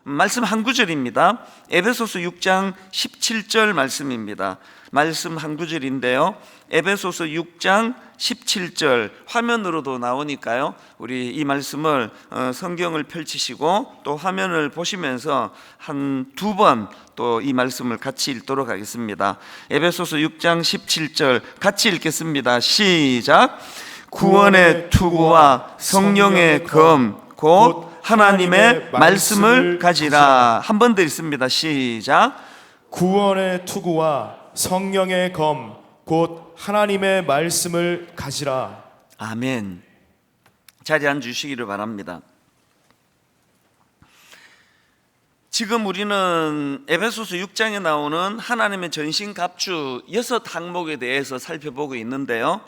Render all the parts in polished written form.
말씀 한 구절입니다. 에베소서 6장 17절 말씀입니다. 말씀 한 구절인데요, 에베소서 6장 17절 화면으로도 나오니까요, 우리 이 말씀을 성경을 펼치시고 또 화면을 보시면서 한 두 번 또 이 말씀을 같이 읽도록 하겠습니다. 에베소서 6장 17절 같이 읽겠습니다. 시작. 구원의 투구와 성령의 검 곧 하나님의 말씀을 가지라. 한 번 더 읽습니다. 시작. 구원의 투구와 성령의 검 곧 하나님의 말씀을 가지라. 아멘. 자리에 앉으시기를 바랍니다. 지금 우리는 에베소서 6장에 나오는 하나님의 전신갑주 6 항목에 대해서 살펴보고 있는데요,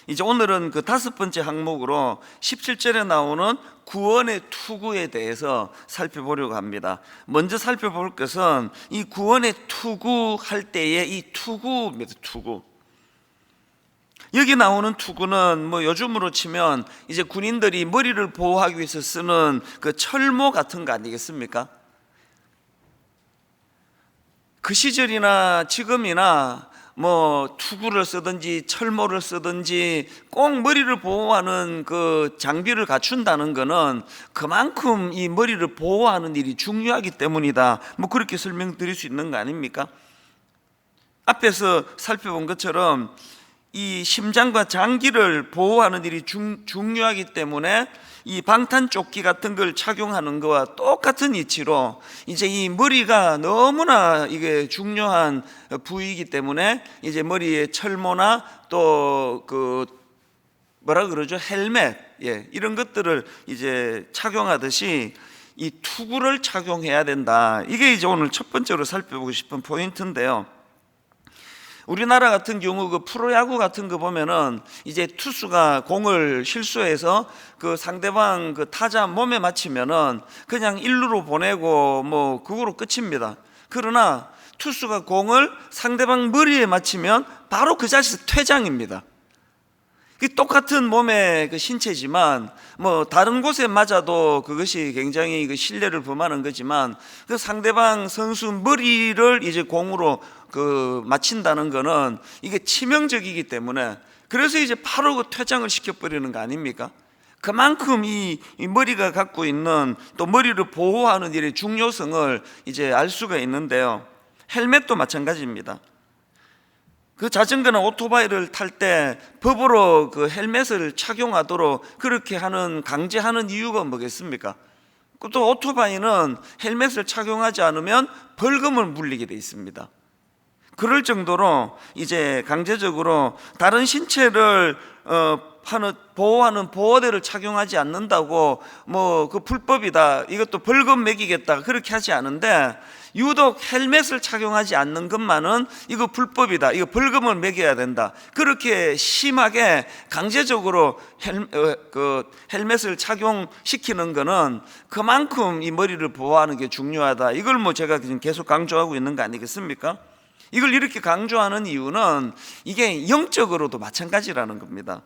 이제 오늘은 그 5번째 항목으로 17절에 나오는 구원의 투구에 대해서 살펴보려고 합니다. 먼저 살펴볼 것은 이 구원의 투구할 때의 이 투구입니다. 투구. 여기 나오는 투구는 뭐 요즘으로 치면 이제 군인들이 머리를 보호하기 위해서 쓰는 그 철모 같은 거 아니겠습니까? 그 시절이나 지금이나 뭐 투구를 쓰든지 철모를 쓰든지 꼭 머리를 보호하는 그 장비를 갖춘다는 것은 그만큼 이 머리를 보호하는 일이 중요하기 때문이다, 뭐 그렇게 설명드릴 수 있는 거 아닙니까? 앞에서 살펴본 것처럼 이 심장과 장기를 보호하는 일이 중요하기 때문에 이 방탄조끼 같은 걸 착용하는 것과 똑같은 이치로 이제 이 머리가 너무나 이게 중요한 부위이기 때문에 이제 머리에 철모나 또 그 뭐라 그러죠? 헬멧, 이런 것들을 이제 착용하듯이 이 투구를 착용해야 된다. 이게 이제 오늘 첫 번째로 살펴보고 싶은 포인트인데요. 우리나라 같은 경우 그 프로야구 같은 거 보면은 이제 투수가 공을 실수해서 그 상대방 그 타자 몸에 맞히면은 그냥 1루로 보내고 뭐 그거로 끝입니다. 그러나 투수가 공을 상대방 머리에 맞히면 바로 그 자리에서 퇴장입니다. 똑같은 몸의 그 신체지만 뭐 다른 곳에 맞아도 그것이 굉장히 그 신뢰를 범하는 거지만 그 상대방 선수 머리를 이제 공으로 그 맞힌다는 거는 이게 치명적이기 때문에 그래서 이제 바로 그 퇴장을 시켜버리는 거 아닙니까? 그만큼 이 머리가 갖고 있는 또 머리를 보호하는 일의 중요성을 이제 알 수가 있는데요, 헬멧도 마찬가지입니다. 그 자전거나 오토바이를 탈 때 법으로 그 헬멧을 착용하도록 그렇게 강제하는 이유가 뭐겠습니까? 또 오토바이는 헬멧을 착용하지 않으면 벌금을 물리게 돼 있습니다. 그럴 정도로 이제 강제적으로 다른 신체를 보호하는 보호대를 착용하지 않는다고 뭐 그 불법이다, 이것도 벌금 매기겠다, 그렇게 하지 않은데 유독 헬멧을 착용하지 않는 것만은 이거 불법이다, 이거 벌금을 매겨야 된다, 그렇게 심하게 강제적으로 헬멧을 착용시키는 거는 그만큼 이 머리를 보호하는 게 중요하다. 이걸 뭐 제가 지금 계속 강조하고 있는 거 아니겠습니까? 이걸 이렇게 강조하는 이유는 이게 영적으로도 마찬가지라는 겁니다.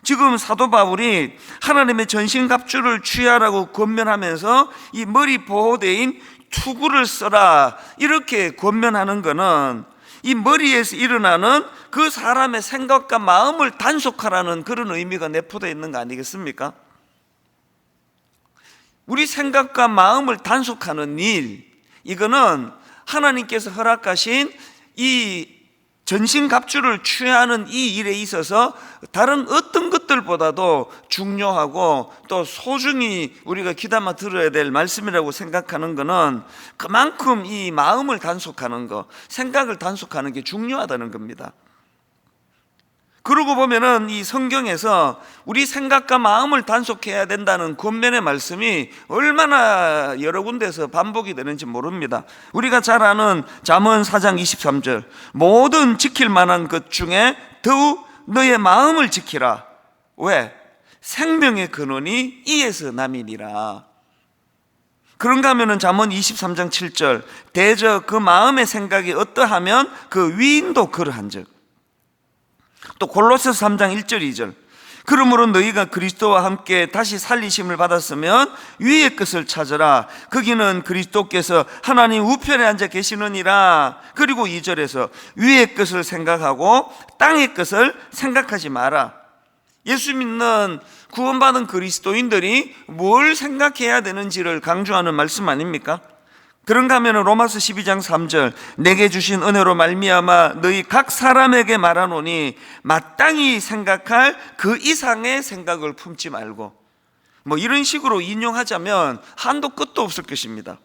지금 사도 바울이 하나님의 전신갑주를 취하라고 권면하면서 이 머리 보호대인 투구를 써라 이렇게 권면하는 것은 이 머리에서 일어나는 그 사람의 생각과 마음을 단속하라는 그런 의미가 내포되어 있는 거 아니겠습니까? 우리 생각과 마음을 단속하는 일, 이거는 하나님께서 허락하신 이 전신갑주를 취하는 이 일에 있어서 다른 어떤 것들보다도 중요하고 또 소중히 우리가 귀담아 들어야 될 말씀이라고 생각하는 것은 그만큼 이 마음을 단속하는 것, 생각을 단속하는 게 중요하다는 겁니다. 그러고 보면은 이 성경에서 우리 생각과 마음을 단속해야 된다는 권면의 말씀이 얼마나 여러 군데서 반복이 되는지 모릅니다. 우리가 잘 아는 잠언 4장 23절, 모든 지킬 만한 것 중에 더욱 너의 마음을 지키라. 왜? 생명의 근원이 이에서 남이니라. 그런가 하면은 잠언 23장 7절, 대저 그 마음의 생각이 어떠하면 그 위인도 그러한즉. 또 골로새서 3장 1절 2절, 그러므로 너희가 그리스도와 함께 다시 살리심을 받았으면 위의 것을 찾으라. 거기는 그리스도께서 하나님 우편에 앉아 계시느니라. 그리고 2절에서 위의 것을 생각하고 땅의 것을 생각하지 마라. 예수 믿는 구원받은 그리스도인들이 뭘 생각해야 되는지를 강조하는 말씀 아닙니까? 그런가 하면 로마서 12장 3절, 내게 주신 은혜로 말미암아 너희 각 사람에게 말하노니 마땅히 생각할 그 이상의 생각을 품지 말고, 뭐 이런 식으로 인용하자면 한도 끝도 없을 것입니다.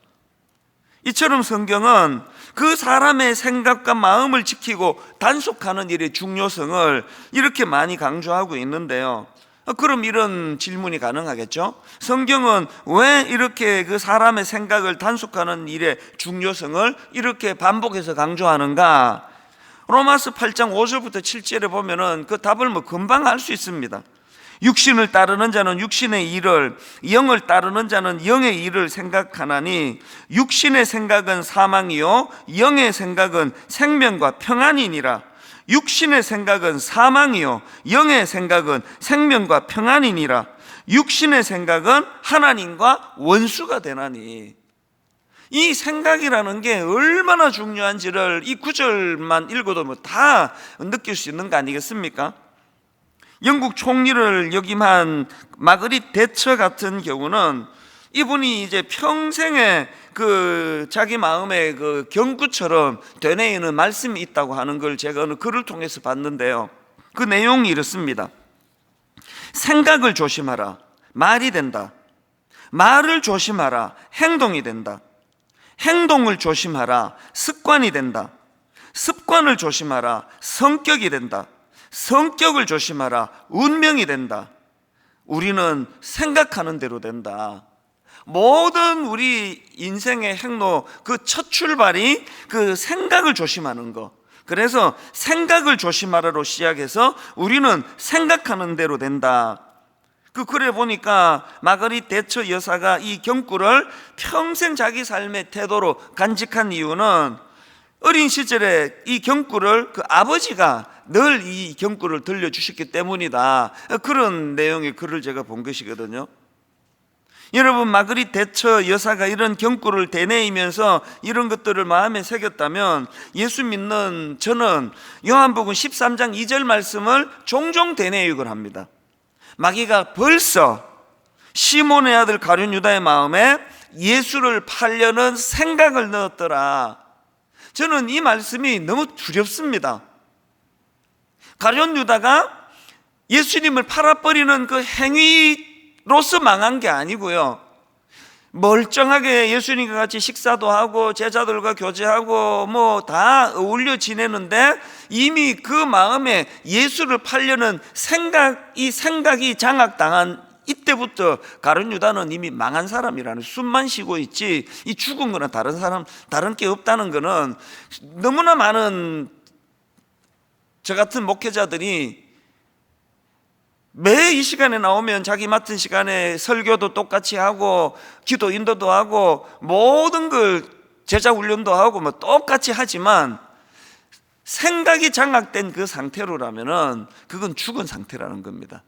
이처럼 성경은 그 사람의 생각과 마음을 지키고 단속하는 일의 중요성을 이렇게 많이 강조하고 있는데요. 그럼 이런 질문이 가능하겠죠? 성경은 왜 이렇게 그 사람의 생각을 단속하는 일의 중요성을 이렇게 반복해서 강조하는가? 로마서 8장 5절부터 7절에 보면은 그 답을 뭐 금방 알 수 있습니다. 육신을 따르는 자는 육신의 일을, 영을 따르는 자는 영의 일을 생각하나니 육신의 생각은 사망이요 영의 생각은 생명과 평안이니라. 육신의 생각은 사망이요 영의 생각은 생명과 평안이니라. 육신의 생각은 하나님과 원수가 되나니. 이 생각이라는 게 얼마나 중요한지를 이 구절만 읽어도 뭐 다 느낄 수 있는 거 아니겠습니까? 영국 총리를 역임한 마그릿 대처 같은 경우는 이분이 이제 평생에 그 자기 마음의 그 경구처럼 되뇌이는 말씀이 있다고 하는 걸 제가 어느 글을 통해서 봤는데요. 그 내용이 이렇습니다. 생각을 조심하라. 말이 된다. 말을 조심하라. 행동이 된다. 행동을 조심하라. 습관이 된다. 습관을 조심하라. 성격이 된다. 성격을 조심하라. 운명이 된다. 우리는 생각하는 대로 된다. 모든 우리 인생의 행로 그 첫 출발이 그 생각을 조심하는 거. 그래서 생각을 조심하라로 시작해서 우리는 생각하는 대로 된다. 그 글에 보니까 마그릿 대처 여사가 이 경구를 평생 자기 삶의 태도로 간직한 이유는 어린 시절에 이 경구를 그 아버지가 늘 이 경구를 들려주셨기 때문이다. 그런 내용의 글을 제가 본 것이거든요. 여러분, 마그릿 대처 여사가 이런 경구를 되뇌이면서 이런 것들을 마음에 새겼다면 예수 믿는 저는 요한복음 13장 2절 말씀을 종종 되뇌이곤 합니다. 마귀가 벌써 시몬의 아들 가룟 유다의 마음에 예수를 팔려는 생각을 넣었더라. 저는 이 말씀이 너무 두렵습니다. 가룟 유다가 예수님을 팔아버리는 그 행위로서 망한 게 아니고요, 멀쩡하게 예수님과 같이 식사도 하고 제자들과 교제하고 뭐 다 어울려 지내는데 이미 그 마음에 예수를 팔려는 생각이 장악당한 이때부터 가룟 유다는 이미 망한 사람이라는, 숨만 쉬고 있지 이 죽은 거나 다른 게 없다는 거는 너무나 많은 저 같은 목회자들이 매 이 시간에 나오면 자기 맡은 시간에 설교도 똑같이 하고 기도 인도도 하고 모든 걸 제자 훈련도 하고 뭐 똑같이 하지만 생각이 장악된 그 상태로라면은 그건 죽은 상태라는 겁니다.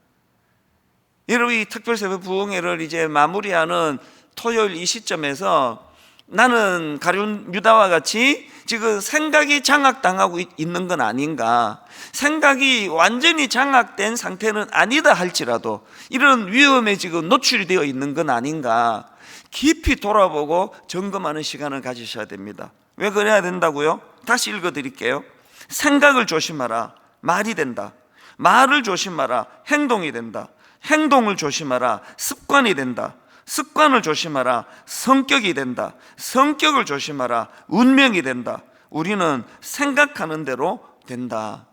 여러분, 이 특별세배 부흥회를 이제 마무리하는 토요일 이 시점에서 나는 가룟 유다와 같이 지금 생각이 장악당하고 있는 건 아닌가, 생각이 완전히 장악된 상태는 아니다 할지라도 이런 위험에 지금 노출이 되어 있는 건 아닌가 깊이 돌아보고 점검하는 시간을 가지셔야 됩니다. 왜 그래야 된다고요? 다시 읽어드릴게요. 생각을 조심하라. 말이 된다. 말을 조심하라. 행동이 된다. 행동을 조심하라. 습관이 된다. 습관을 조심하라. 성격이 된다. 성격을 조심하라. 운명이 된다. 우리는 생각하는 대로 된다.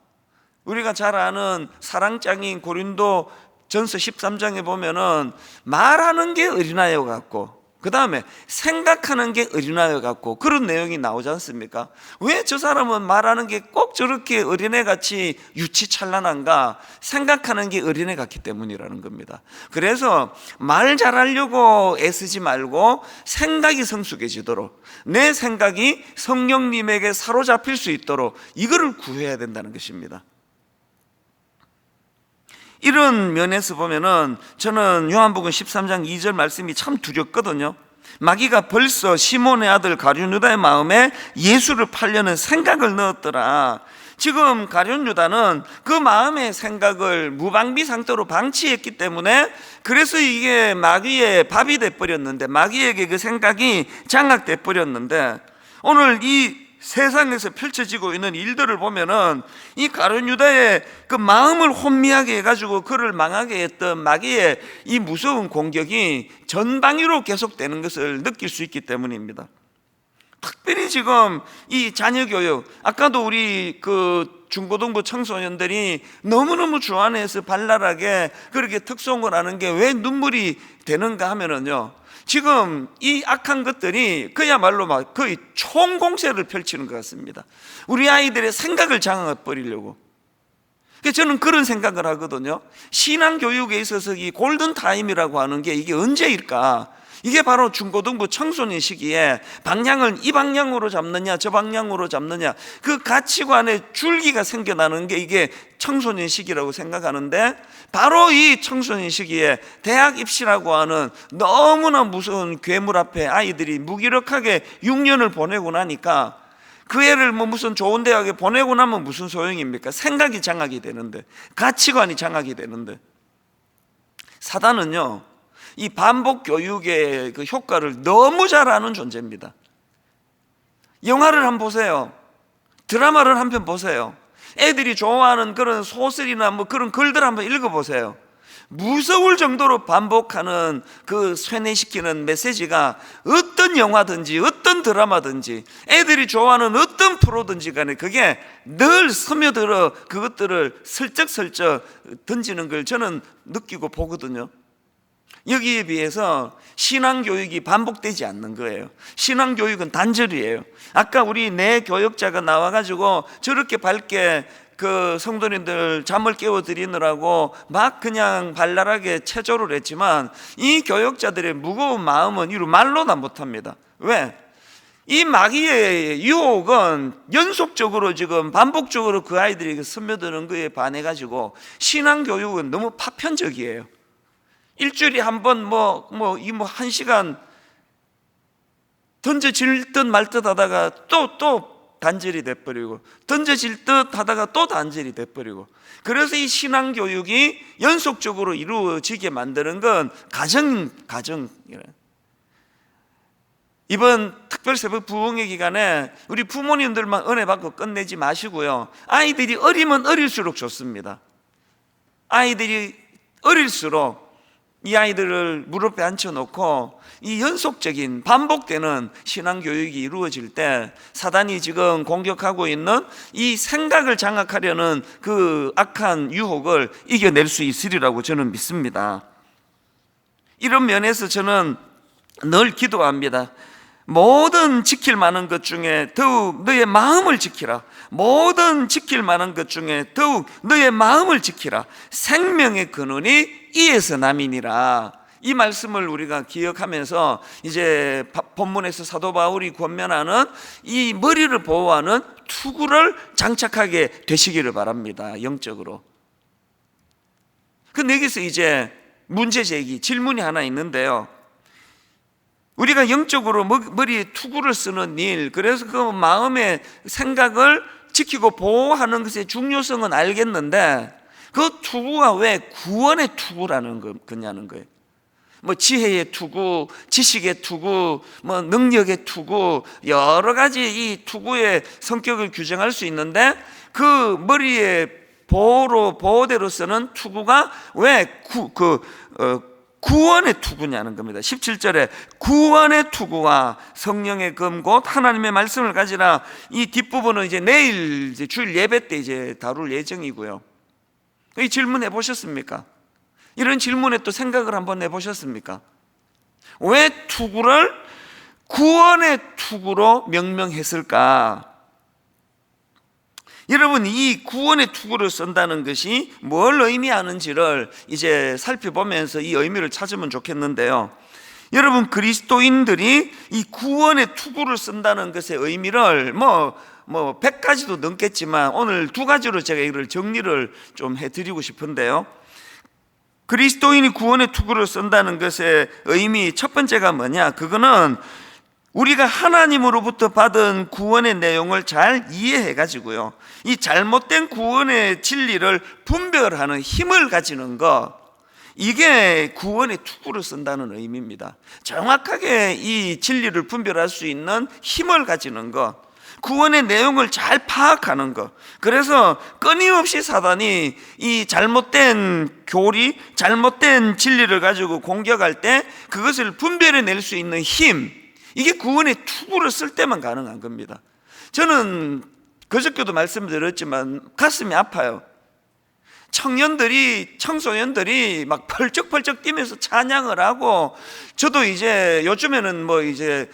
우리가 잘 아는 사랑장인 고린도 전서 13장에 보면은 말하는 게 어린아이와 같고 그 다음에 생각하는 게 어린아이와 같고 그런 내용이 나오지 않습니까? 왜 저 사람은 말하는 게 꼭 저렇게 어린애같이 유치찬란한가? 생각하는 게 어린애 같기 때문이라는 겁니다. 그래서 말 잘하려고 애쓰지 말고 생각이 성숙해지도록, 내 생각이 성령님에게 사로잡힐 수 있도록 이거를 구해야 된다는 것입니다. 이런 면에서 보면은 저는 요한복음 13장 2절 말씀이 참 두렵거든요. 마귀가 벌써 시몬의 아들 가룟 유다의 마음에 예수를 팔려는 생각을 넣었더라. 지금 가룟 유다는 그 마음의 생각을 무방비 상태로 방치했기 때문에 그래서 이게 마귀의 밥이 돼버렸는데, 마귀에게 그 생각이 장악돼 버렸는데, 오늘 이 세상에서 펼쳐지고 있는 일들을 보면은 이 가룟 유다의 그 마음을 혼미하게 해가지고 그를 망하게 했던 마귀의 이 무서운 공격이 전방위로 계속되는 것을 느낄 수 있기 때문입니다. 특별히 지금 이 자녀교육, 아까도 우리 그 중고등부 청소년들이 너무너무 주안에서 발랄하게 그렇게 특송을 하는 게 왜 눈물이 되는가 하면은요, 지금 이 악한 것들이 그야말로 막 거의 총공세를 펼치는 것 같습니다. 우리 아이들의 생각을 장악해 버리려고. 저는 그런 생각을 하거든요. 신앙교육에 있어서 이 골든타임이라고 하는 게 이게 언제일까? 이게 바로 중고등부 청소년 시기에 방향을 이 방향으로 잡느냐 저 방향으로 잡느냐, 그 가치관의 줄기가 생겨나는 게 이게 청소년 시기라고 생각하는데, 바로 이 청소년 시기에 대학 입시라고 하는 너무나 무서운 괴물 앞에 아이들이 무기력하게 6년을 보내고 나니까, 그 애를 뭐 무슨 좋은 대학에 보내고 나면 무슨 소용입니까? 생각이 장악이 되는데, 가치관이 장악이 되는데. 사단은요, 이 반복 교육의 그 효과를 너무 잘 아는 존재입니다. 영화를 한번 보세요. 드라마를 한 편 보세요. 애들이 좋아하는 그런 소설이나 뭐 그런 글들 한번 읽어보세요. 무서울 정도로 반복하는 그 쇠뇌시키는 메시지가 어떤 영화든지 어떤 드라마든지 애들이 좋아하는 어떤 프로든지 간에 그게 늘 스며들어 그것들을 슬쩍슬쩍 던지는 걸 저는 느끼고 보거든요. 여기에 비해서 신앙교육이 반복되지 않는 거예요. 신앙교육은 단절이에요. 아까 우리 내 교역자가 나와가지고 저렇게 밝게 그 성도님들 잠을 깨워드리느라고 막 그냥 발랄하게 체조를 했지만, 이 교역자들의 무거운 마음은 이루 말로나 못합니다. 왜? 이 마귀의 유혹은 연속적으로 지금 반복적으로 그 아이들에게 스며드는 거에 반해가지고 신앙교육은 너무 파편적이에요. 일주일에 한 번 한 시간 던져질 듯 말 듯 하다가 또 단절이 돼버리고, 던져질 듯 하다가 또 단절이 돼버리고. 그래서 이 신앙교육이 연속적으로 이루어지게 만드는 건 가정이에요. 이번 특별새벽 부흥회 기간에 우리 부모님들만 은혜 받고 끝내지 마시고요, 아이들이 어리면 어릴수록 좋습니다. 아이들이 어릴수록 이 아이들을 무릎에 앉혀놓고 이 연속적인 반복되는 신앙교육이 이루어질 때 사단이 지금 공격하고 있는 이 생각을 장악하려는 그 악한 유혹을 이겨낼 수 있으리라고 저는 믿습니다. 이런 면에서 저는 늘 기도합니다. 모든 지킬 만한 것 중에 더욱 너의 마음을 지키라. 모든 지킬 만한 것 중에 더욱 너의 마음을 지키라. 생명의 근원이 이에서 남이니라. 이 말씀을 우리가 기억하면서 이제 본문에서 사도 바울이 권면하는 이 머리를 보호하는 투구를 장착하게 되시기를 바랍니다. 영적으로. 근데 여기서 이제 문제 제기, 질문이 하나 있는데요. 우리가 영적으로 머리에 투구를 쓰는 일, 그래서 그 마음의 생각을 지키고 보호하는 것의 중요성은 알겠는데, 그 투구가 왜 구원의 투구라는 거냐는 거예요. 뭐 지혜의 투구, 지식의 투구, 뭐 능력의 투구, 여러 가지 이 투구의 성격을 규정할 수 있는데, 그 머리에 보호대로 쓰는 투구가 왜 구원의 투구냐는 겁니다. 17절에 구원의 투구와 성령의 검 곧 하나님의 말씀을 가지라. 이 뒷부분은 이제 내일 이제 주일 예배 때 이제 다룰 예정이고요. 이 질문 해보셨습니까? 이런 질문에 또 생각을 한번 해보셨습니까? 왜 투구를 구원의 투구로 명명했을까? 여러분, 이 구원의 투구를 쓴다는 것이 뭘 의미하는지를 이제 살펴보면서 이 의미를 찾으면 좋겠는데요. 여러분, 그리스도인들이 이 구원의 투구를 쓴다는 것의 의미를 뭐 100가지도 넘겠지만 오늘 2가지로 제가 이걸 정리를 좀 해드리고 싶은데요. 그리스도인이 구원의 투구를 쓴다는 것의 의미 첫 번째가 뭐냐? 그거는 우리가 하나님으로부터 받은 구원의 내용을 잘 이해해 가지고요, 이 잘못된 구원의 진리를 분별하는 힘을 가지는 것, 이게 구원의 투구를 쓴다는 의미입니다. 정확하게 이 진리를 분별할 수 있는 힘을 가지는 것, 구원의 내용을 잘 파악하는 것. 그래서 끊임없이 사단이 이 잘못된 교리, 잘못된 진리를 가지고 공격할 때 그것을 분별해낼 수 있는 힘, 이게 구원의 투구를 쓸 때만 가능한 겁니다. 저는 그저께도 말씀드렸지만 가슴이 아파요. 청소년들이 막 펄쩍펄쩍 뛰면서 찬양을 하고, 저도 이제 요즘에는 뭐 이제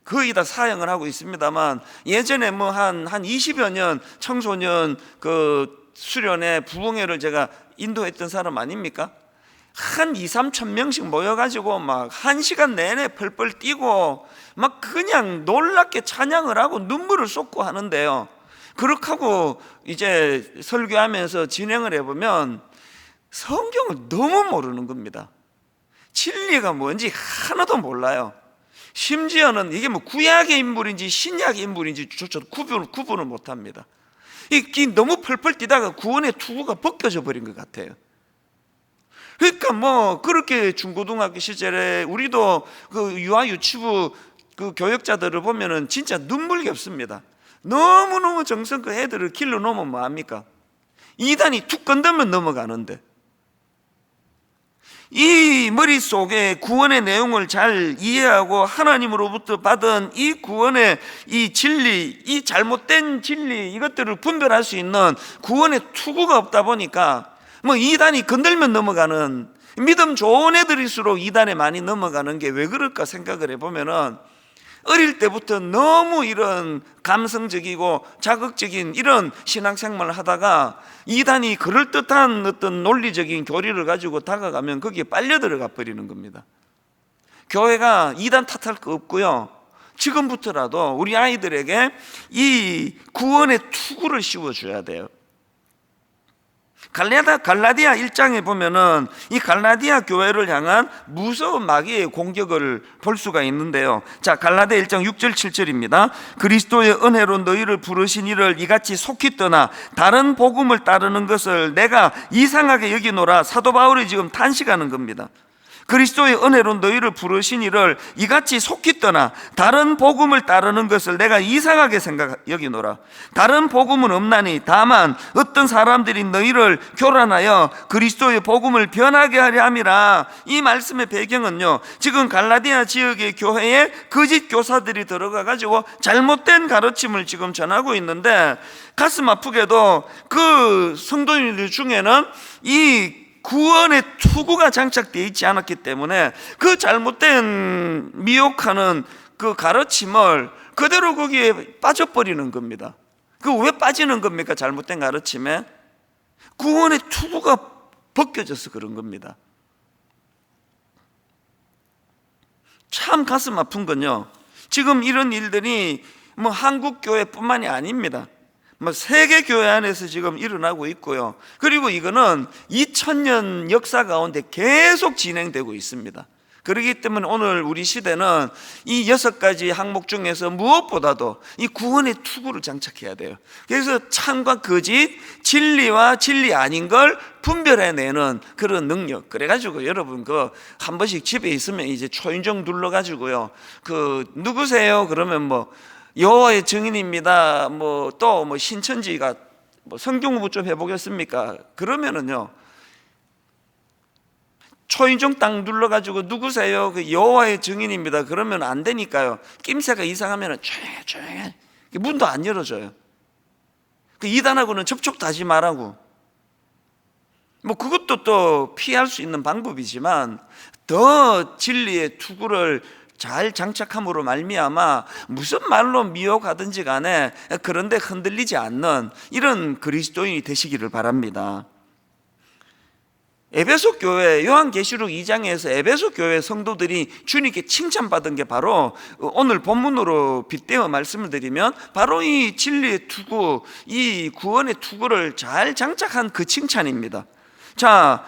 거의 다 사역을 하고 있습니다만, 예전에 뭐 한 20여 년 청소년 그 수련회 부흥회를 제가 인도했던 사람 아닙니까? 한 2, 3천 명씩 모여가지고 막 1시간 내내 펄펄 뛰고 막 그냥 놀랍게 찬양을 하고 눈물을 쏟고 하는데요, 그렇게 하고 이제 설교하면서 진행을 해보면 성경을 너무 모르는 겁니다. 진리가 뭔지 하나도 몰라요. 심지어는 이게 뭐 구약의 인물인지 신약의 인물인지 조차도 구분을 못합니다. 이 너무 펄펄 뛰다가 구원의 투구가 벗겨져 버린 것 같아요. 그러니까 뭐 그렇게 중고등학교 시절에 우리도 그 유아 유치부 그 교역자들을 보면은 진짜 눈물겹습니다. 너무너무 정성껏 애들을 길러 놓으면 뭐합니까? 이단이 툭 건들면 넘어가는데, 이 머릿속에 구원의 내용을 잘 이해하고 하나님으로부터 받은 이 구원의 이 진리, 이 잘못된 진리, 이것들을 분별할 수 있는 구원의 투구가 없다 보니까 뭐 이단이 건들면 넘어가는, 믿음 좋은 애들일수록 이단에 많이 넘어가는 게 왜 그럴까 생각을 해보면은, 어릴 때부터 너무 이런 감성적이고 자극적인 이런 신앙생활을 하다가 이단이 그럴듯한 어떤 논리적인 교리를 가지고 다가가면 거기에 빨려 들어가 버리는 겁니다. 교회가 이단 탓할 거 없고요, 지금부터라도 우리 아이들에게 이 구원의 투구를 씌워줘야 돼요. 갈라디아 1장에 보면은 이 갈라디아 교회를 향한 무서운 마귀의 공격을 볼 수가 있는데요. 자, 갈라디아 1장 6절 7절입니다. 그리스도의 은혜로 너희를 부르신 이를 이같이 속히 떠나 다른 복음을 따르는 것을 내가 이상하게 여기노라. 사도 바울이 지금 탄식하는 겁니다. 그리스도의 은혜로 너희를 부르신 이를 이같이 속히 떠나 다른 복음을 따르는 것을 내가 이상하게 여기노라. 다른 복음은 없나니 다만 어떤 사람들이 너희를 교란하여 그리스도의 복음을 변하게 하려 함이라. 이 말씀의 배경은요, 지금 갈라디아 지역의 교회에 거짓 교사들이 들어가 가지고 잘못된 가르침을 지금 전하고 있는데, 가슴 아프게도 그 성도인들 중에는 이 구원의 투구가 장착되어 있지 않았기 때문에 그 잘못된 미혹하는 그 가르침을 그대로 거기에 빠져버리는 겁니다. 그 왜 빠지는 겁니까? 잘못된 가르침에 구원의 투구가 벗겨져서 그런 겁니다. 참 가슴 아픈 건요, 지금 이런 일들이 뭐 한국 교회뿐만이 아닙니다. 세계 교회 안에서 지금 일어나고 있고요. 그리고 이거는 2000년 역사 가운데 계속 진행되고 있습니다. 그렇기 때문에 오늘 우리 시대는 이 6가지 항목 중에서 무엇보다도 이 구원의 투구를 장착해야 돼요. 그래서 참과 거짓, 진리와 진리 아닌 걸 분별해내는 그런 능력. 그래가지고 여러분 그 한 번씩 집에 있으면 이제 초인종 눌러가지고요, 그 누구세요? 그러면 뭐 여호와의 증인입니다. 뭐 또 뭐 신천지가 뭐 성경 공부 좀 해보겠습니까? 그러면은요, 초인종 딱 눌러가지고 누구세요? 그 여호와의 증인입니다. 그러면 안 되니까요. 낌새가 이상하면은 조용히 문도 안 열어줘요. 그 이단하고는 접촉도 하지 말라고. 뭐 그것도 또 피할 수 있는 방법이지만 더 진리의 투구를 잘 장착함으로 말미암아 무슨 말로 미혹하든지 간에 그런데 흔들리지 않는 이런 그리스도인이 되시기를 바랍니다. 에베소 교회, 요한계시록 2장에서 에베소 교회 성도들이 주님께 칭찬받은 게 바로 오늘 본문으로 빗대어 말씀을 드리면 바로 이 진리의 투구, 이 구원의 투구를 잘 장착한 그 칭찬입니다. 자,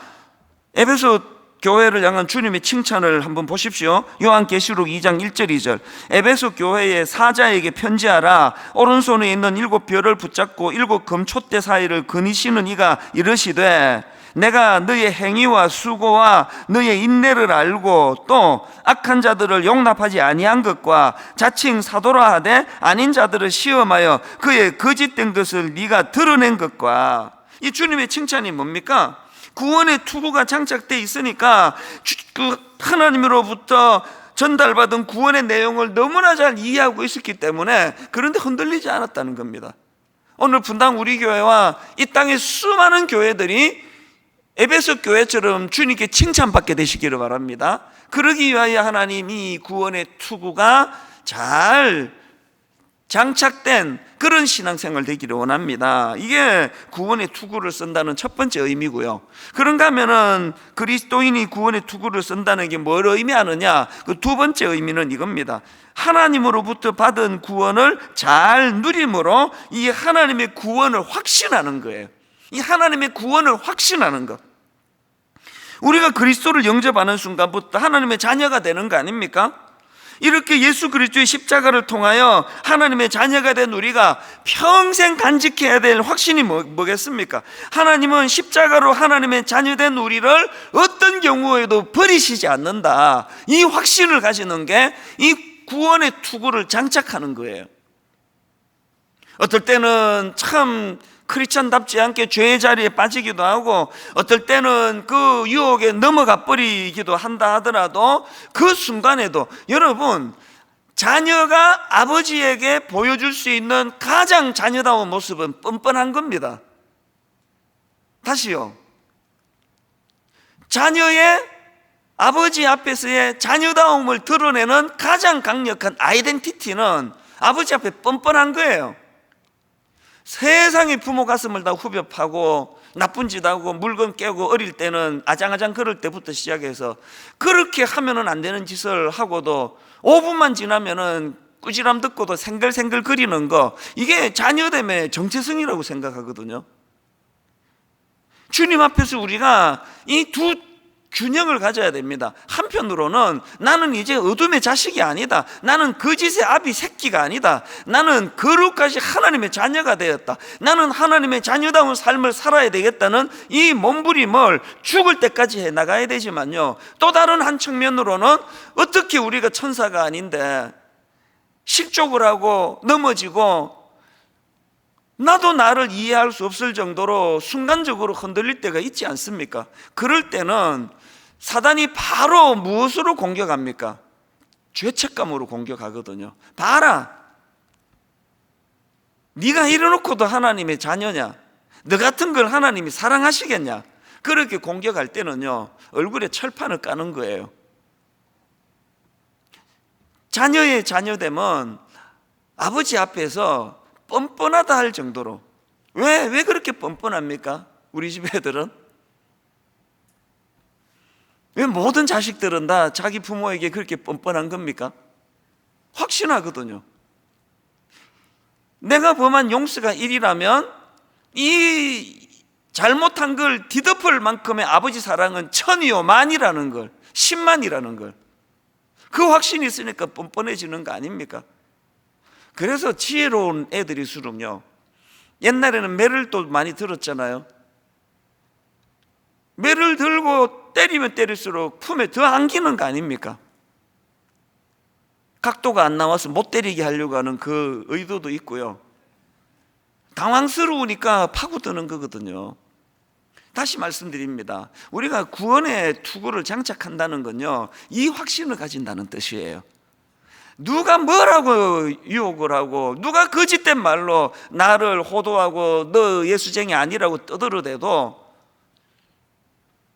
에베소 교회를 향한 주님의 칭찬을 한번 보십시오. 요한계시록 2장 1절 2절. 에베소 교회의 사자에게 편지하라. 오른손에 있는 7별을 붙잡고 7 금촛대 사이를 거니시는 이가 이르시되 내가 너의 행위와 수고와 너의 인내를 알고 또 악한 자들을 용납하지 아니한 것과 자칭 사도라 하되 아닌 자들을 시험하여 그의 거짓된 것을 네가 드러낸 것과. 이 주님의 칭찬이 뭡니까? 구원의 투구가 장착되어 있으니까 그 하나님으로부터 전달받은 구원의 내용을 너무나 잘 이해하고 있었기 때문에 그런데 흔들리지 않았다는 겁니다. 오늘 분당 우리 교회와 이 땅의 수많은 교회들이 에베소 교회처럼 주님께 칭찬받게 되시기를 바랍니다. 그러기 위하여 하나님이 구원의 투구가 잘 장착된 그런 신앙생활 되기를 원합니다. 이게 구원의 투구를 쓴다는 첫 번째 의미고요. 그런가 하면은 그리스도인이 구원의 투구를 쓴다는 게 뭘 의미하느냐? 그 두 번째 의미는 이겁니다. 하나님으로부터 받은 구원을 잘 누림으로 이 하나님의 구원을 확신하는 거예요. 이 하나님의 구원을 확신하는 것. 우리가 그리스도를 영접하는 순간부터 하나님의 자녀가 되는 거 아닙니까? 이렇게 예수 그리스도의 십자가를 통하여 하나님의 자녀가 된 우리가 평생 간직해야 될 확신이 뭐겠습니까? 하나님은 십자가로 하나님의 자녀된 우리를 어떤 경우에도 버리시지 않는다. 이 확신을 가지는 게 이 구원의 투구를 장착하는 거예요. 어떨 때는 참 크리스찬답지 않게 죄의 자리에 빠지기도 하고 어떨 때는 그 유혹에 넘어가 버리기도 한다 하더라도 그 순간에도 여러분, 자녀가 아버지에게 보여줄 수 있는 가장 자녀다운 모습은 뻔뻔한 겁니다. 다시요. 자녀의 아버지 앞에서의 자녀다움을 드러내는 가장 강력한 아이덴티티는 아버지 앞에 뻔뻔한 거예요. 세상의 부모 가슴을 다 후벼 파고 나쁜 짓 하고 물건 깨고 어릴 때는 아장아장 그럴 때부터 시작해서 그렇게 하면은 안 되는 짓을 하고도 5분만 지나면은 꾸지람 듣고도 생글생글 거리는 거, 이게 자녀됨의 정체성이라고 생각하거든요. 주님 앞에서 우리가 이 두 균형을 가져야 됩니다. 한편으로는 나는 이제 어둠의 자식이 아니다. 나는 거짓의 아비 새끼가 아니다. 나는 거룩까지 하나님의 자녀가 되었다. 나는 하나님의 자녀다운 삶을 살아야 되겠다는 이 몸부림을 죽을 때까지 해나가야 되지만요, 또 다른 한 측면으로는 어떻게 우리가 천사가 아닌데 실족을 하고 넘어지고 나도 나를 이해할 수 없을 정도로 순간적으로 흔들릴 때가 있지 않습니까? 그럴 때는 사단이 바로 무엇으로 공격합니까? 죄책감으로 공격하거든요. 봐라, 네가 이래놓고도 하나님의 자녀냐? 너 같은 걸 하나님이 사랑하시겠냐? 그렇게 공격할 때는요, 얼굴에 철판을 까는 거예요. 자녀의 자녀됨은 아버지 앞에서 뻔뻔하다 할 정도로. 왜 그렇게 뻔뻔합니까? 우리 집 애들은 왜 모든 자식들은 다 자기 부모에게 그렇게 뻔뻔한 겁니까? 확신하거든요. 내가 범한 용서가 1이라면 이 잘못한 걸 뒤덮을 만큼의 아버지 사랑은 1000이요 만이라는 걸, 10만이라는 걸, 그 확신이 있으니까 뻔뻔해지는 거 아닙니까? 그래서 지혜로운 애들일수록요, 옛날에는 매를 또 많이 들었잖아요. 매를 들고 때리면 때릴수록 품에 더 안기는 거 아닙니까? 각도가 안 나와서 못 때리게 하려고 하는 그 의도도 있고요. 당황스러우니까 파고드는 거거든요. 다시 말씀드립니다. 우리가 구원의 투구를 장착한다는 건요, 이 확신을 가진다는 뜻이에요. 누가 뭐라고 유혹을 하고 누가 거짓된 말로 나를 호도하고 너 예수쟁이 아니라고 떠들어대도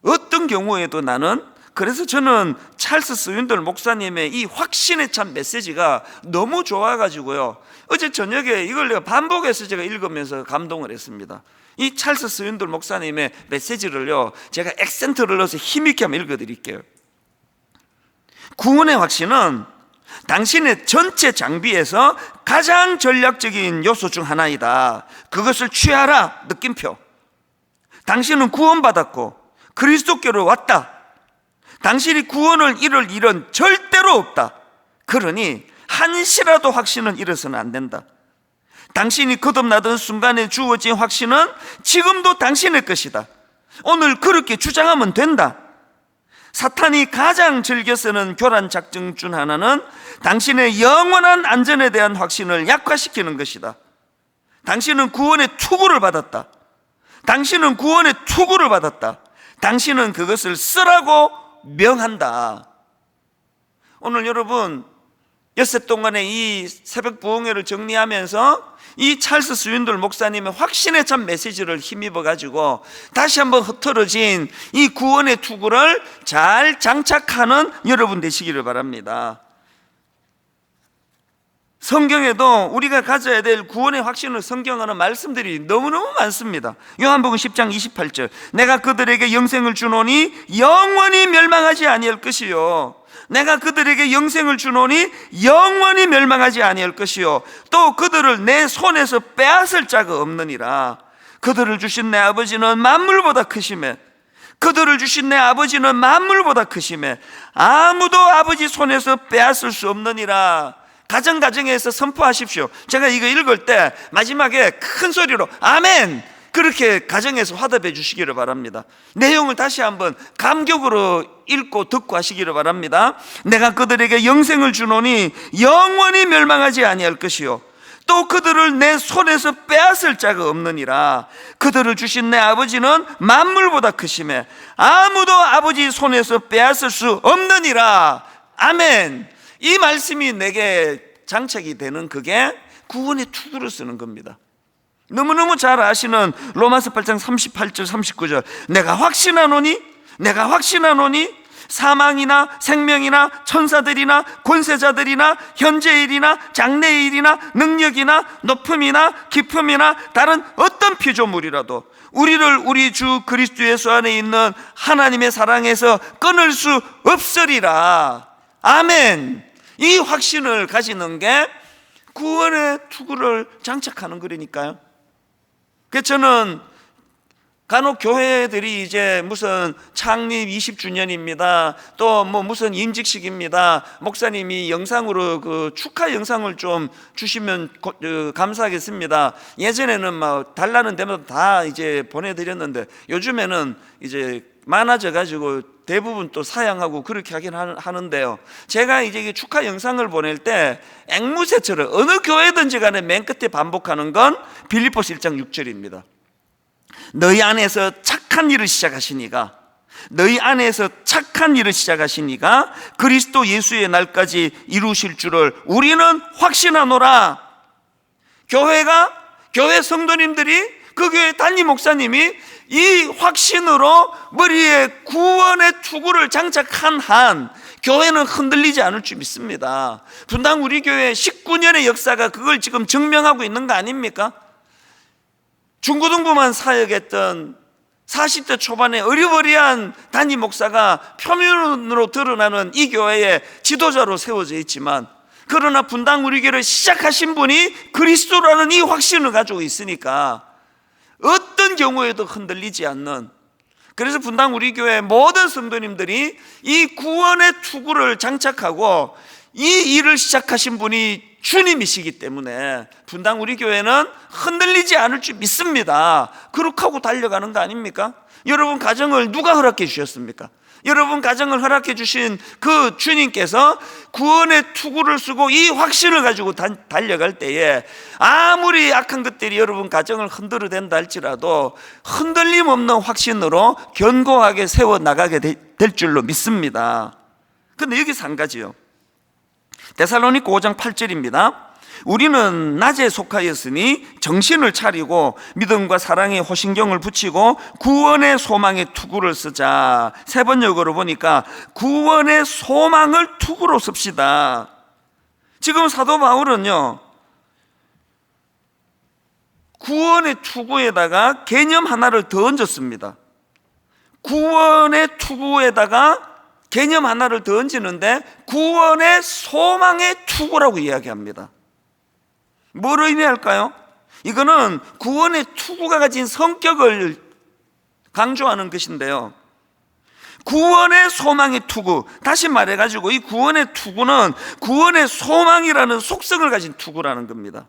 어떤 경우에도 나는, 그래서 저는 찰스 스윈들 목사님의 이 확신에 찬 메시지가 너무 좋아가지고요, 어제 저녁에 이걸 내가 반복해서 제가 읽으면서 감동을 했습니다. 이 찰스 스윈들 목사님의 메시지를요, 제가 액센트를 넣어서 힘있게 한번 읽어드릴게요. 구원의 확신은 당신의 전체 장비에서 가장 전략적인 요소 중 하나이다. 그것을 취하라. 느낌표. 당신은 구원받았고 그리스도께로 왔다. 당신이 구원을 잃을 일은 절대로 없다. 그러니 한시라도 확신은 잃어서는 안 된다. 당신이 거듭나던 순간에 주어진 확신은 지금도 당신의 것이다. 오늘 그렇게 주장하면 된다. 사탄이 가장 즐겨 쓰는 교란 작전 중 하나는 당신의 영원한 안전에 대한 확신을 약화시키는 것이다. 당신은 구원의 투구를 받았다. 당신은 구원의 투구를 받았다. 당신은 그것을 쓰라고 명한다. 오늘 여러분 엿새 동안에 이 새벽 부흥회를 정리하면서 이 찰스 스윈돌 목사님의 확신에 찬 메시지를 힘입어 가지고 다시 한번 흐트러진 이 구원의 투구를 잘 장착하는 여러분 되시기를 바랍니다. 성경에도 우리가 가져야 될 구원의 확신을 성경하는 말씀들이 너무너무 많습니다. 요한복음 10장 28절, 내가 그들에게 영생을 주노니 영원히 멸망하지 아니할 것이요, 내가 그들에게 영생을 주노니 영원히 멸망하지 아니할 것이요, 또 그들을 내 손에서 빼앗을 자가 없느니라. 그들을 주신 내 아버지는 만물보다 크시매, 그들을 주신 내 아버지는 만물보다 크시매 아무도 아버지 손에서 빼앗을 수 없느니라. 가정에서 선포하십시오. 제가 이거 읽을 때 마지막에 큰 소리로 아멘, 그렇게 가정에서 화답해 주시기를 바랍니다. 내용을 다시 한번 감격으로 읽고 듣고 하시기를 바랍니다. 내가 그들에게 영생을 주노니 영원히 멸망하지 아니할 것이요, 또 그들을 내 손에서 빼앗을 자가 없느니라. 그들을 주신 내 아버지는 만물보다 크심에 아무도 아버지 손에서 빼앗을 수 없느니라. 아멘. 이 말씀이 내게 장착이 되는 그게 구원의 투구를 쓰는 겁니다. 너무너무 잘 아시는 로마서 8장 38절 39절, 내가 확신하노니 사망이나 생명이나 천사들이나 권세자들이나 현재일이나 장래일이나 능력이나 높음이나 깊음이나 다른 어떤 피조물이라도 우리를 우리 주 그리스도 예수 안에 있는 하나님의 사랑에서 끊을 수 없으리라. 아멘. 이 확신을 가지는 게 구원의 투구를 장착하는 거라니까요. 그래서 저는 간혹 교회들이 이제 무슨 창립 20주년입니다, 또 뭐 무슨 임직식입니다, 목사님이 영상으로 그 축하 영상을 좀 주시면 감사하겠습니다. 예전에는 막 달라는 데마다 다 이제 보내드렸는데 요즘에는 이제 많아져 가지고 대부분 또 사양하고 그렇게 하긴 하는데요. 제가 이제 축하 영상을 보낼 때 앵무새처럼 어느 교회든지 간에 맨 끝에 반복하는 건 빌립보서 1장 6절입니다. 너희 안에서 착한 일을 시작하시니가, 너희 안에서 착한 일을 시작하시니가 그리스도 예수의 날까지 이루실 줄을 우리는 확신하노라. 교회 성도님들이, 그 교회 담임 목사님이 이 확신으로 머리에 구원의 투구를 장착한 한 교회는 흔들리지 않을 줄 믿습니다. 분당 우리 교회 19년의 역사가 그걸 지금 증명하고 있는 거 아닙니까? 중고등부만 사역했던 40대 초반의 어리버리한 담임 목사가 표면으로 드러나는 이 교회의 지도자로 세워져 있지만, 그러나 분당 우리 교회를 시작하신 분이 그리스도라는 이 확신을 가지고 있으니까 어떤 경우에도 흔들리지 않는, 그래서 분당 우리 교회 모든 성도님들이 이 구원의 투구를 장착하고 이 일을 시작하신 분이 주님이시기 때문에 분당 우리 교회는 흔들리지 않을 줄 믿습니다. 그렇게 하고 달려가는 거 아닙니까? 여러분 가정을 누가 허락해 주셨습니까? 여러분 가정을 허락해 주신 그 주님께서 구원의 투구를 쓰고 이 확신을 가지고 달려갈 때에 아무리 악한 것들이 여러분 가정을 흔들어댄다 할지라도 흔들림 없는 확신으로 견고하게 세워나가게 될 줄로 믿습니다. 그런데 여기서 한 가지요. 데살로니가 5장 8절입니다. 우리는 낮에 속하였으니 정신을 차리고 믿음과 사랑에 호신경을 붙이고 구원의 소망의 투구를 쓰자. 세 번역으로 보니까 구원의 소망을 투구로 씁시다. 지금 사도 바울은요, 구원의 투구에다가 개념 하나를 더 얹었습니다. 구원의 투구에다가 개념 하나를 더 얹는데 구원의 소망의 투구라고 이야기합니다. 뭘 의미할까요? 이거는 구원의 투구가 가진 성격을 강조하는 것인데요, 구원의 소망의 투구. 다시 말해가지고 이 구원의 투구는 구원의 소망이라는 속성을 가진 투구라는 겁니다.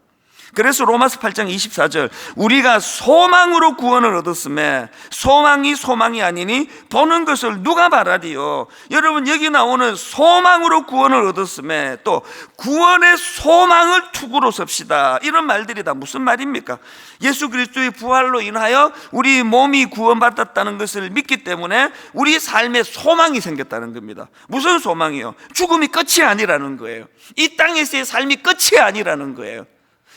그래서 로마서 8장 24절 우리가 소망으로 구원을 얻었음에 소망이 소망이 아니니 보는 것을 누가 바라리요. 여러분, 여기 나오는 소망으로 구원을 얻었음에 또 구원의 소망을 투구로 섭시다, 이런 말들이 다 무슨 말입니까? 예수 그리스도의 부활로 인하여 우리 몸이 구원받았다는 것을 믿기 때문에 우리 삶에 소망이 생겼다는 겁니다. 무슨 소망이요? 죽음이 끝이 아니라는 거예요. 이 땅에서의 삶이 끝이 아니라는 거예요.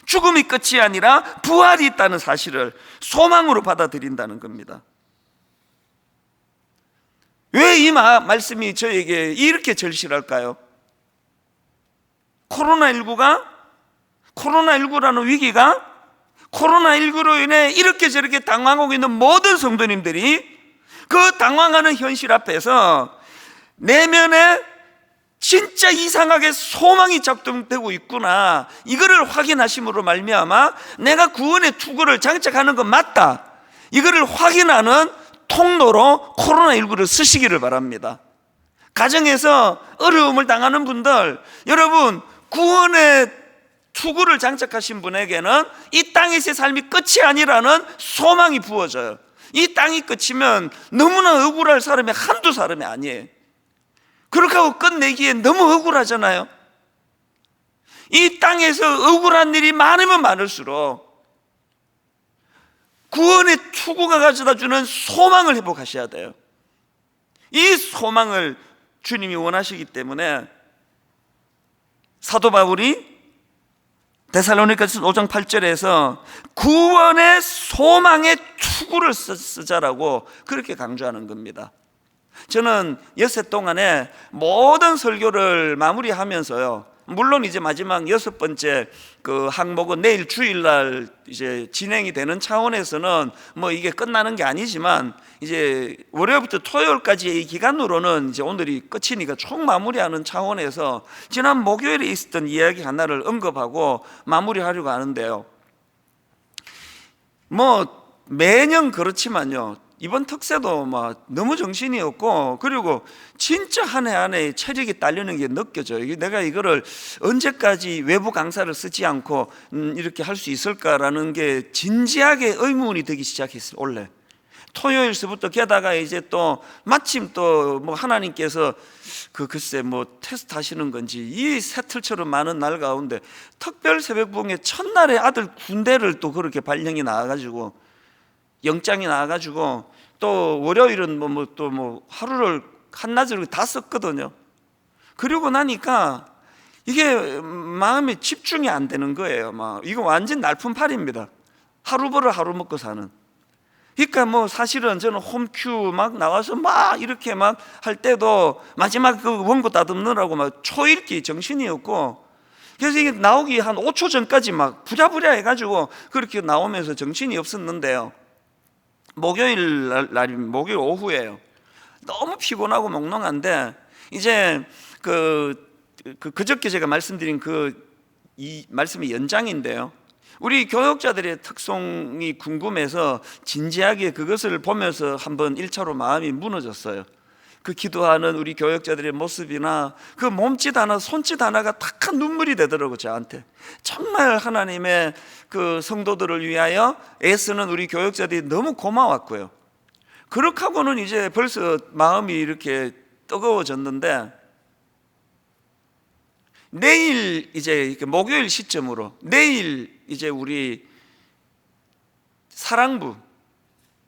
죽음이 끝이 아니라 부활이 있다는 사실을 소망으로 받아들인다는 겁니다. 왜 이 말씀이 저에게 이렇게 절실할까요? 코로나19라는 위기가, 코로나19로 인해 이렇게 저렇게 당황하고 있는 모든 성도님들이 그 당황하는 현실 앞에서 내면에 진짜 이상하게 소망이 작동되고 있구나, 이거를 확인하심으로 말미암아 내가 구원의 투구를 장착하는 건 맞다, 이거를 확인하는 통로로 코로나19를 쓰시기를 바랍니다. 가정에서 어려움을 당하는 분들, 여러분, 구원의 투구를 장착하신 분에게는 이 땅에서의 삶이 끝이 아니라는 소망이 부어져요. 이 땅이 끝이면 너무나 억울할 사람이 한두 사람이 아니에요. 그렇게 하고 끝내기에 너무 억울하잖아요. 이 땅에서 억울한 일이 많으면 많을수록 구원의 투구가 가져다주는 소망을 회복하셔야 돼요. 이 소망을 주님이 원하시기 때문에 사도 바울이 데살로니가서 5장 8절에서 구원의 소망의 투구를 쓰자라고 그렇게 강조하는 겁니다. 저는 엿새 동안에 모든 설교를 마무리하면서요, 물론 이제 마지막 6번째 그 항목은 내일 주일날 이제 진행이 되는 차원에서는 뭐 이게 끝나는 게 아니지만, 이제 월요일부터 토요일까지의 이 기간으로는 이제 오늘이 끝이니까 총 마무리하는 차원에서 지난 목요일에 있었던 이야기 하나를 언급하고 마무리하려고 하는데요, 뭐 매년 그렇지만요, 이번 특세도 막 너무 정신이 없고, 그리고 진짜 한 해 한 해 체력이 딸리는 게 느껴져요. 내가 이거를 언제까지 외부 강사를 쓰지 않고 이렇게 할 수 있을까라는 게 진지하게 의문이 되기 시작했어요. 원래 토요일서부터, 게다가 이제 또 마침 또 뭐 하나님께서 글쎄 뭐 테스트 하시는 건지 이 새틀처럼 많은 날 가운데 특별 새벽봉의 첫날에 아들 군대를 또 그렇게 발령이 나와가지고, 영장이 나와가지고, 또 월요일은 뭐 하루를 한낮을 다 썼거든요. 그리고 나니까 이게 마음에 집중이 안 되는 거예요. 막 이거 완전 날품팔입니다. 하루 벌어 하루 먹고 사는. 그러니까 뭐 사실은 저는 홈큐 막 나와서 막 이렇게 막 할 때도 마지막 그 원고 다듬느라고 막 초읽기 정신이 없고, 그래서 이게 나오기 한 5초 전까지 막 부랴부랴 해가지고 그렇게 나오면서 정신이 없었는데요, 목요일 목요일 오후에요, 너무 피곤하고 몽롱한데, 이제 그저께 제가 말씀드린 이 말씀의 연장인데요, 우리 교역자들의 특성이 궁금해서 진지하게 그것을 보면서 한번 1차로 마음이 무너졌어요. 그 기도하는 우리 교역자들의 모습이나 그 몸짓 하나, 손짓 하나가 탁한 눈물이 되더라고요, 저한테. 정말 하나님의 그 성도들을 위하여 애쓰는 우리 교역자들이 너무 고마웠고요. 그렇게 하고는 이제 벌써 마음이 이렇게 뜨거워졌는데, 내일 이제 목요일 시점으로 내일 이제 우리 사랑부,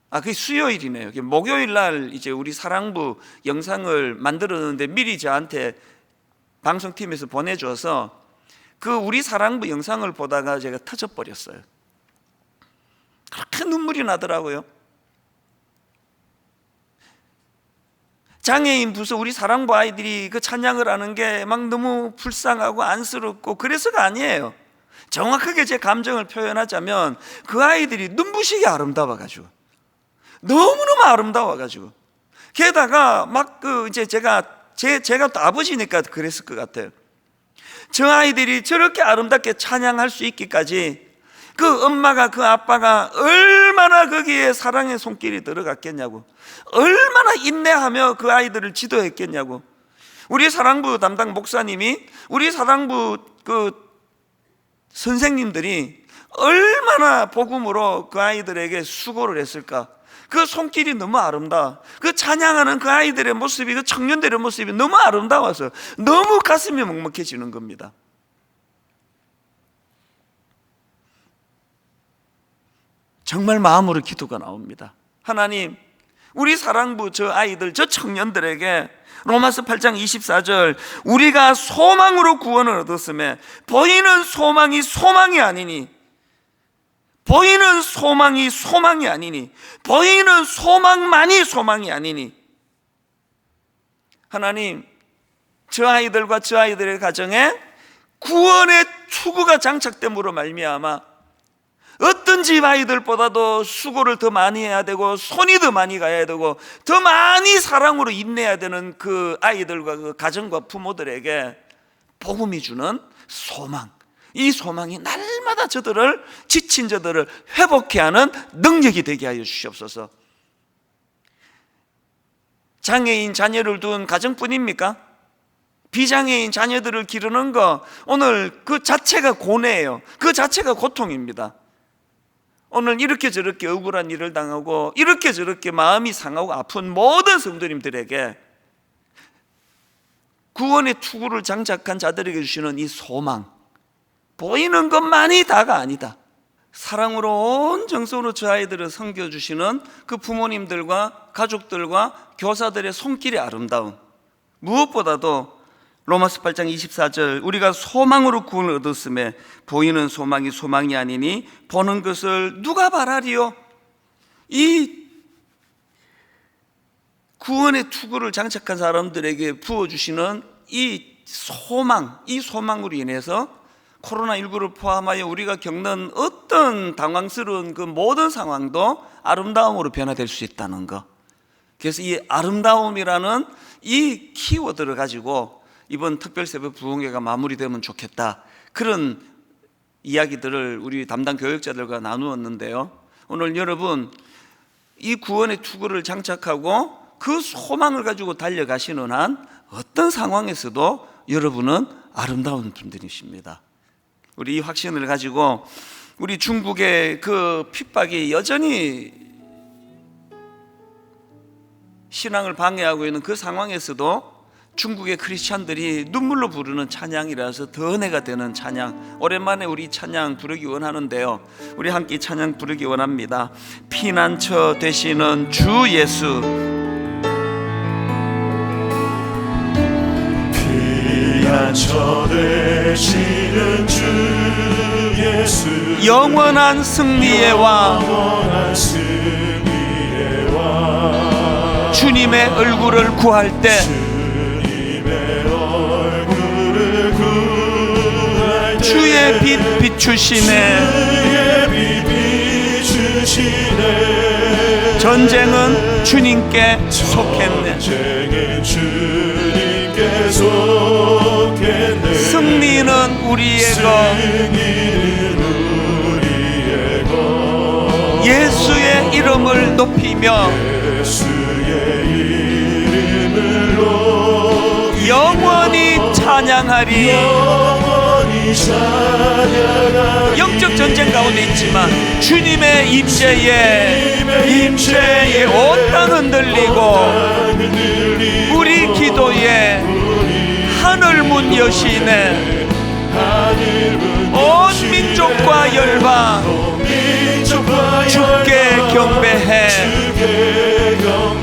그게 수요일이네요. 목요일 날 이제 우리 사랑부 영상을 만들었는데 미리 저한테 방송팀에서 보내줘서 그 우리 사랑부 영상을 보다가 제가 터져버렸어요. 그렇게 눈물이 나더라고요. 장애인 부서 우리 사랑부 아이들이 그 찬양을 하는 게 막 너무 불쌍하고 안쓰럽고 그래서가 아니에요. 정확하게 제 감정을 표현하자면 그 아이들이 눈부시게 아름다워가지고, 너무너무 아름다워가지고, 게다가 막 이제 제가 또 아버지니까 그랬을 것 같아요. 저 아이들이 저렇게 아름답게 찬양할 수 있기까지 그 엄마가 그 아빠가 얼마나 거기에 사랑의 손길이 들어갔겠냐고, 얼마나 인내하며 그 아이들을 지도했겠냐고. 우리 사랑부 담당 목사님이, 우리 사랑부 그 선생님들이 얼마나 복음으로 그 아이들에게 수고를 했을까. 그 손길이 너무 아름다워. 그 찬양하는 그 아이들의 모습이, 그 청년들의 모습이 너무 아름다워서 너무 가슴이 먹먹해지는 겁니다. 정말 마음으로 기도가 나옵니다. 하나님, 우리 사랑부 저 아이들, 저 청년들에게 로마서 8장 24절 우리가 소망으로 구원을 얻었음에 보이는 소망이 소망이 아니니, 보이는 소망이 소망이 아니니, 보이는 소망만이 소망이 아니니. 하나님, 저 아이들과 저 아이들의 가정에 구원의 투구가 장착됨으로 말미암아 어떤 집 아이들보다도 수고를 더 많이 해야 되고 손이 더 많이 가야 되고 더 많이 사랑으로 인내해야 되는 그 아이들과 그 가정과 부모들에게 복음이 주는 소망, 이 소망이 날마다 저들을, 지친 저들을 회복케 하는 능력이 되게 하여 주시옵소서. 장애인 자녀를 둔 가정뿐입니까? 비장애인 자녀들을 기르는 거, 오늘 그 자체가 고뇌예요. 그 자체가 고통입니다. 오늘 이렇게 저렇게 억울한 일을 당하고 이렇게 저렇게 마음이 상하고 아픈 모든 성도님들에게 구원의 투구를 장착한 자들에게 주시는 이 소망, 보이는 것만이 다가 아니다. 사랑으로 온 정성으로 저 아이들을 섬겨주시는 그 부모님들과 가족들과 교사들의 손길이 아름다움, 무엇보다도 로마서 8장 24절 우리가 소망으로 구원을 얻었음에 보이는 소망이 소망이 아니니 보는 것을 누가 바라리요? 이 구원의 투구를 장착한 사람들에게 부어주시는 이 소망, 이 소망으로 인해서 코로나19를 포함하여 우리가 겪는 어떤 당황스러운 그 모든 상황도 아름다움으로 변화될 수 있다는 것. 그래서 이 아름다움이라는 이 키워드를 가지고 이번 특별새벽 부흥회가 마무리되면 좋겠다, 그런 이야기들을 우리 담당 교역자들과 나누었는데요, 오늘 여러분 이 구원의 투구를 장착하고 그 소망을 가지고 달려가시는 한 어떤 상황에서도 여러분은 아름다운 분들이십니다. 우리 이 확신을 가지고 우리 중국의 그 핍박이 여전히 신앙을 방해하고 있는 그 상황에서도 중국의 크리스찬들이 눈물로 부르는 찬양이라서 더 은혜가 되는 찬양, 오랜만에 우리 찬양 부르기 원하는데요, 우리 함께 찬양 부르기 원합니다. 피난처 되시는 주 예수, 피난처 되시는 주 예수, 영원한 승리의 왕, 영원한 승리의 왕, 주님의 얼굴을 구할 때 주의 빛 비추시네. 전쟁은 주님께 속했네. 승리는 우리의 것. 예수의 이름을 높이며 영원히 찬양하리. 영적 전쟁 가운데 있지만 주님의 임재에 온 땅 흔들리고 우리 기도에 하늘 문 여시네. 온 민족과 열방 주께 경배해.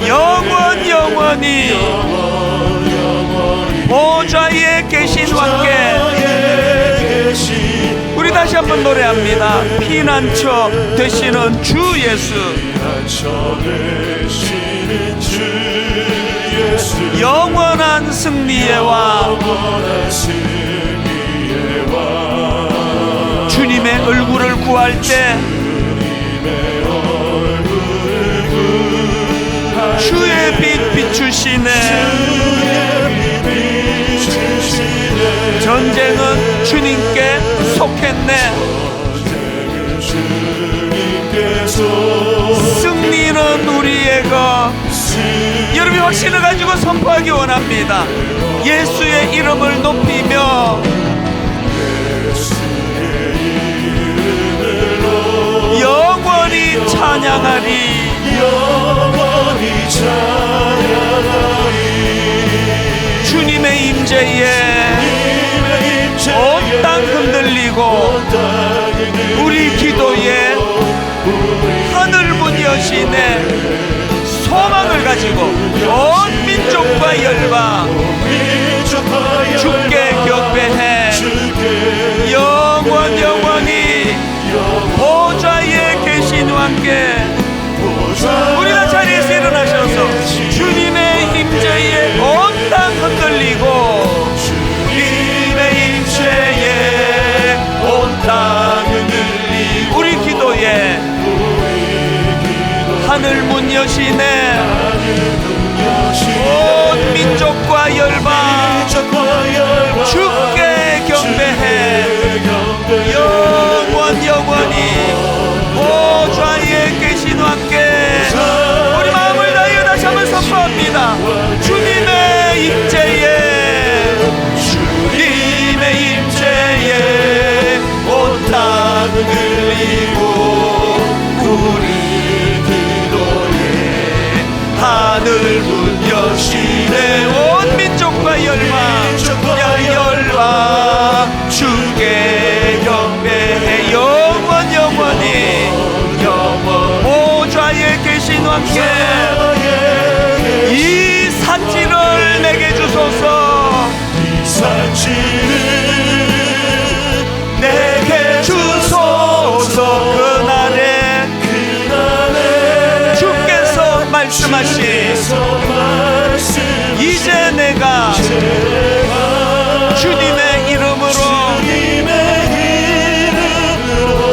영원히 보좌에 계신 왕께. 우리 다시 한번 노래합니다. 피난처 되시는 주 예수, 영원한 승리의 왕, 주님의 얼굴을 구할 때 주의 빛 비추시네. 전쟁은 주님께 속했네. 여러분이 확신을 가지고 선포하기 원합니다. 예수의 이름을 높이며 영원히 찬양하리. 영원히 찬양하리. 주님의 임재에 온 땅 흔들리고 우리 기도에 하늘 문 여시네 소망을 가지고 온 민족과 열방 주께 경배해 영원히 보좌에 계신 왕께 우리가 자리에서 일어나셔서 주님의 임재에 온 땅 흔들리고 주님의 임재에 온 땅 흔들리고 우리 기도에 하늘 문 여시네 온 민족과 열방 주께 경배해 영원히 보좌에 계신 왕께 우리 마음을 다하여 다시 한번 선포합니다. 주님의 임재에 온 땅 흔들리고 우리 기도에 하늘 문 여시네 온 민족과 열방 주께 경배해 영원히 보좌에 계신 왕께 이 산지를 내게 주소서 내게 주소서 그날에 주께서 말씀하신 이제 내가 주님의 이름으로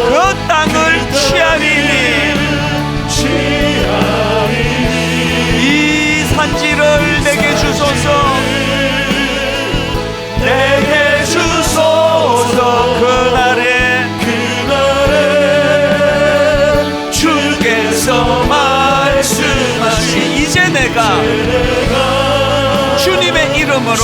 그 땅을 취하리니 이 산지를 내게 주소서 내게 주소서 그날에 주께서 말씀하신 이제 내가 주님의 이름으로